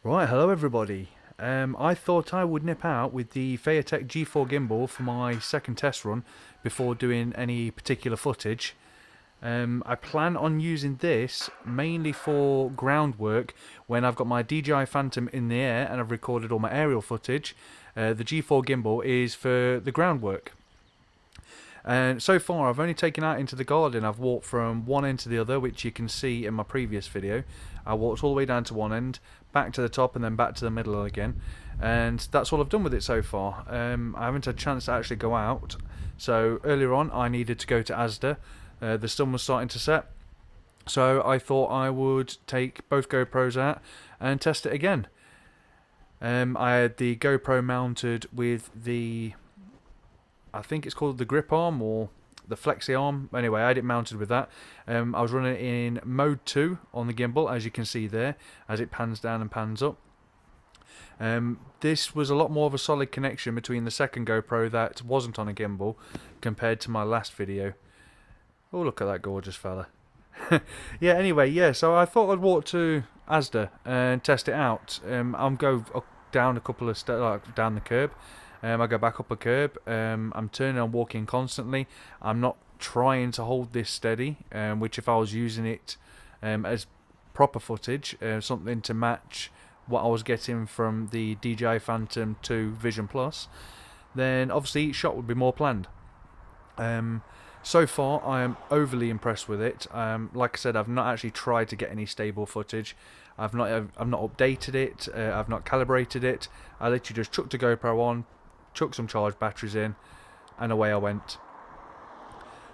Right, hello everybody. I thought I would nip out with the Feiyu Tech G4 Gimbal for my second test run before doing any particular footage. I plan on using this mainly for groundwork when I've got my DJI Phantom in the air and I've recorded all my aerial footage. The G4 Gimbal is for the groundwork. And so far, I've only taken out into the garden. I've walked from one end to the other, which you can see in my previous video. I walked all the way down to one end, back to the top, and then back to the middle again. And that's all I've done with it so far. I haven't had a chance to actually go out. So earlier on, I needed to go to Asda. The sun was starting to set. So I thought I would take both GoPros out and test it again. I had the GoPro mounted with the, I think it's called the grip arm or the flexi arm. Anyway, I had it mounted with that. I was running it in mode 2 on the gimbal, as you can see there, as it pans down and pans up. This was a lot more of a solid connection between the second GoPro that wasn't on a gimbal compared to my last video. Oh, look at that gorgeous fella. Yeah, anyway, yeah, so I thought I'd walk to Asda and test it out. I'll go down a couple of steps, like down the curb. I go back up a curb. I'm turning and walking constantly. I'm not trying to hold this steady, which if I was using it as proper footage, something to match what I was getting from the DJI Phantom 2 Vision Plus, then obviously each shot would be more planned. So far, I am overly impressed with it. Like I said, I've not actually tried to get any stable footage. I've not updated it. I've not calibrated it. I literally just chucked a GoPro on, chucked some charged batteries in, and away I went.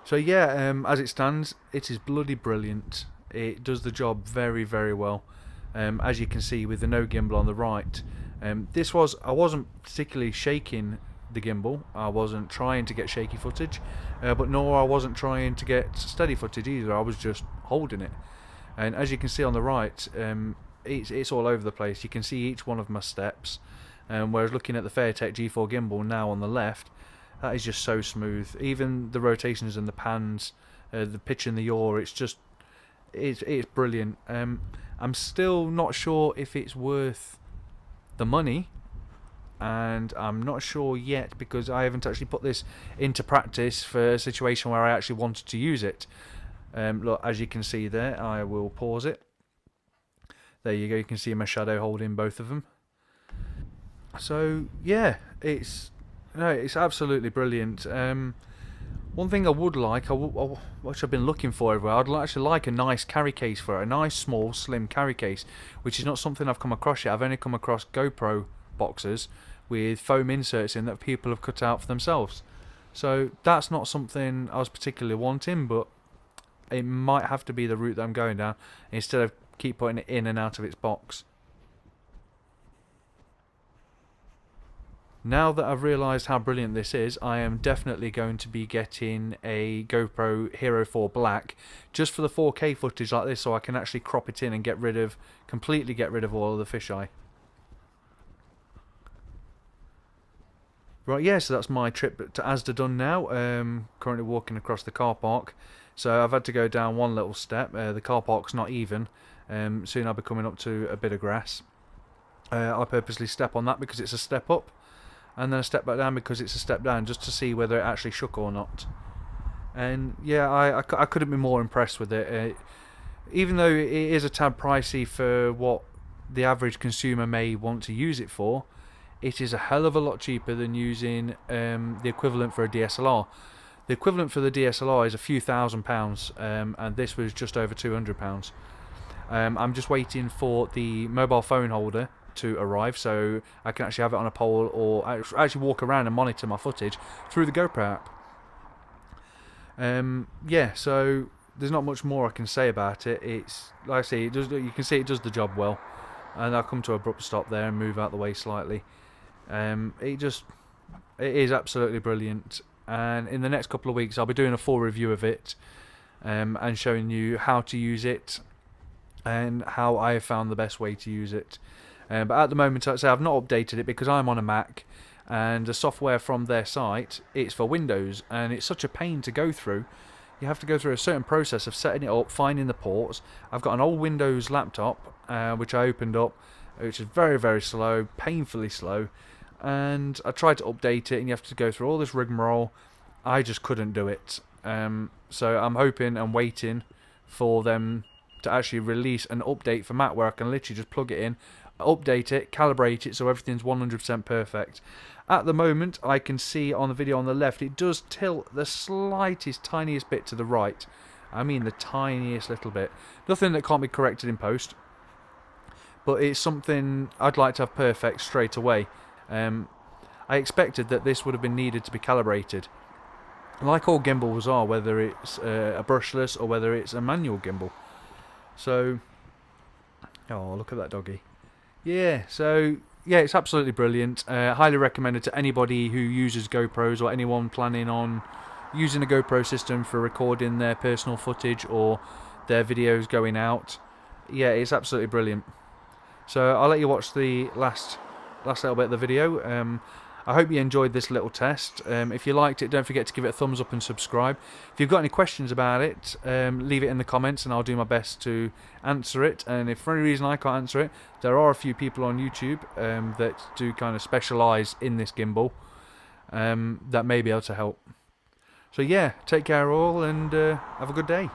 So yeah, as it stands, it is bloody brilliant. It does the job very, very well. As you can see with the no gimbal on the right, I wasn't particularly shaking the gimbal. I wasn't trying to get shaky footage, but nor I wasn't trying to get steady footage either. I was just holding it. And as you can see on the right, it's all over the place. You can see each one of my steps. Whereas looking at the Feiyu Tech G4 Gimbal now on the left, that is just so smooth. Even the rotations and the pans, the pitch and the yaw, it's brilliant. I'm still not sure if it's worth the money, and I'm not sure yet because I haven't actually put this into practice for a situation where I actually wanted to use it. Look, as you can see there, I will pause it. There you go, you can see my shadow holding both of them. So yeah, it's absolutely brilliant. One thing I would like, which I've been looking for everywhere, I'd actually like a nice carry case for it, a nice small slim carry case, which is not something I've come across yet. I've only come across GoPro boxes with foam inserts in that people have cut out for themselves. So that's not something I was particularly wanting, but it might have to be the route that I'm going down instead of keep putting it in and out of its box. Now that I've realised how brilliant this is, I am definitely going to be getting a GoPro Hero 4 Black just for the 4K footage like this, so I can actually crop it in and completely get rid of all of the fisheye. Right, yeah, so that's my trip to Asda done now. Currently walking across the car park, so I've had to go down one little step. The car park's not even. Soon I'll be coming up to a bit of grass. I purposely step on that because it's a step up, and then I step back down because it's a step down, just to see whether it actually shook or not. And yeah, I couldn't be more impressed with it. Even though it is a tad pricey for what the average consumer may want to use it for, it is a hell of a lot cheaper than using the equivalent for a DSLR. The equivalent for the DSLR is a few £1,000s, and this was just over £200. I'm just waiting for the mobile phone holder to arrive so I can actually have it on a pole or actually walk around and monitor my footage through the GoPro app. Yeah, so there's not much more I can say about it. It's like I say, you can see it does the job well, and I'll come to an abrupt stop there and move out the way slightly. It is absolutely brilliant, and in the next couple of weeks I'll be doing a full review of it, and showing you how to use it and how I have found the best way to use it. But at the moment, I'd say I've not updated it because I'm on a Mac, and the software from their site, it's for Windows, and it's such a pain to go through. You have to go through a certain process of setting it up, finding the ports. I've got an old Windows laptop, which I opened up, which is very, very slow, painfully slow. And I tried to update it, and you have to go through all this rigmarole. I just couldn't do it. So I'm hoping and waiting for them to actually release an update format where I can literally just plug it in, update it, calibrate it so everything's 100% perfect. At the moment, I can see on the video on the left, it does tilt the slightest, tiniest bit to the right. I mean the tiniest little bit. Nothing that can't be corrected in post, but it's something I'd like to have perfect straight away. I expected that this would have been needed to be calibrated, like all gimbals are, whether it's a brushless or whether it's a manual gimbal. So, oh, look at that doggy. Yeah, so yeah, it's absolutely brilliant. Highly recommended to anybody who uses GoPros or anyone planning on using a GoPro system for recording their personal footage or their videos going out. Yeah, it's absolutely brilliant. So I'll let you watch the last little bit of the video. I hope you enjoyed this little test. If you liked it, don't forget to give it a thumbs up and subscribe. If you've got any questions about it, leave it in the comments and I'll do my best to answer it. And if for any reason I can't answer it, there are a few people on YouTube that do kind of specialise in this gimbal that may be able to help. So yeah, take care all and have a good day.